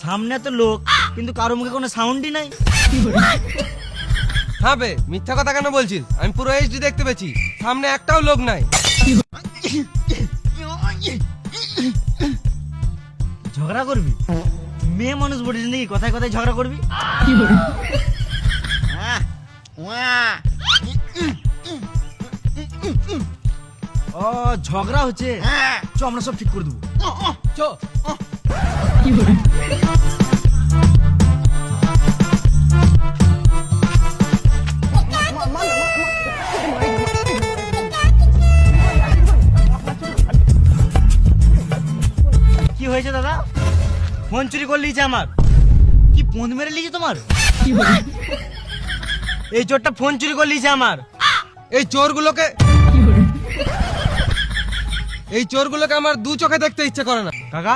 সামনে তো লোক কিন্তু কারো মুখে কোনো সাউন্ডই নাই। হ্যাঁ বে, মিথ্যা কথা কেন বলছিস? আমি পুরো এইচডি দেখতে পেয়েছি, সামনে একটাও লোক নাই। ঝগড়া করবি? মেয়ে মানুষ বলিস নাকি কথায় কথায় ঝগড়া করবি? ও ঝগড়া হচ্ছে, চ আমরা সব ঠিক করে দেবো। চ। কি হয়েছে দাদা? ফোন চুরি করে লিয়েছে আমার। কি ফোন মেরে লিয়েছে তোমার? এই চোরটা ফোন চুরি করে লিয়েছে আমার। এই চোরগুলোকে আমার দু চোখে দেখতে ইচ্ছে করে না। কাকা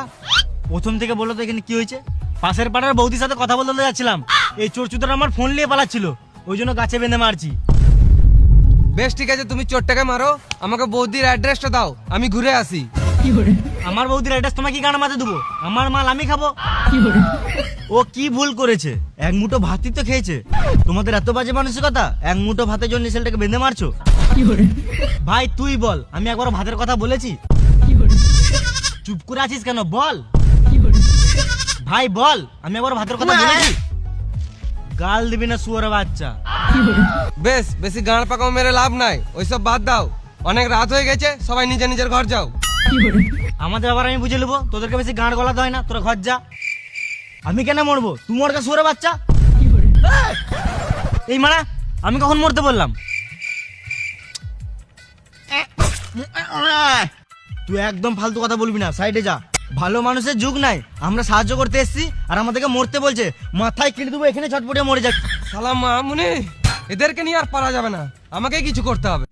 প্রথম থেকে বলো তো এখানে কি হয়েছে? পাশের পাড়ার বৌদির সাথে কথা বলতে যাচ্ছিলাম, এই চোর চুদার আমার ফোন নিয়ে পালাচ্ছিল, ওই জন্য গাছে বেঁধে মারছি। বেশ ঠিক আছে, তুমি চোরটাকে মারো, আমাকে বৌদির অ্যাড্রেসটা দাও, আমি ঘুরে আসি। আমার বৌদির অ্যাড্রেস তোমাকে কি গানা মাথায় দেবো? আমার মাল আমি খাবো। ও কি ভুল করেছে? এক মুঠো ভাতই তো খেয়েছে। তোমাদের এত বাজে মানসিকতা, এক মুঠো ভাতের জন্য ছেলেটাকে বেঁধে মারছো। ভাই তুই বল, আমি একবার ভাতের কথা বলেছি? চুপ করে আছিস কেন? বল ভাই বল, আমি একবার ভাতের কথা বলেছি? গাল দিবি না শুয়োরের বাচ্চা। বেশ, বেশি গাঁড় পাকাও মেরে লাভ নাই, ওইসব বাদ দাও, অনেক রাত হয়ে গেছে, সবাই নিজের নিজের ঘর যাও। আমাদের ব্যাপার আমি বুঝে নেবো, তোদেরকে বেশি গাঁড় গলাতে হয় না, তোরা ঘর যা। আমি কেন মরবো? তুই মরকা শুয়োরের বাচ্চা। এই মানা, আমি কখন মরতে বললাম? তুই একদম ফালতু কথা বলবি না, সাইডে যা। ভালো মানুষের যুগ নাই, আমরা সাহায্য করতে এসেছি আর আমাদেরকে মরতে বলছে। মাথায় কেটে দেবো, এখানে ছটপটে মরে যাচ্ছে। সালাম মামুনি, এদেরকে নিয়ে আর পারা যাবে না, আমাকেই কিছু করতে হবে।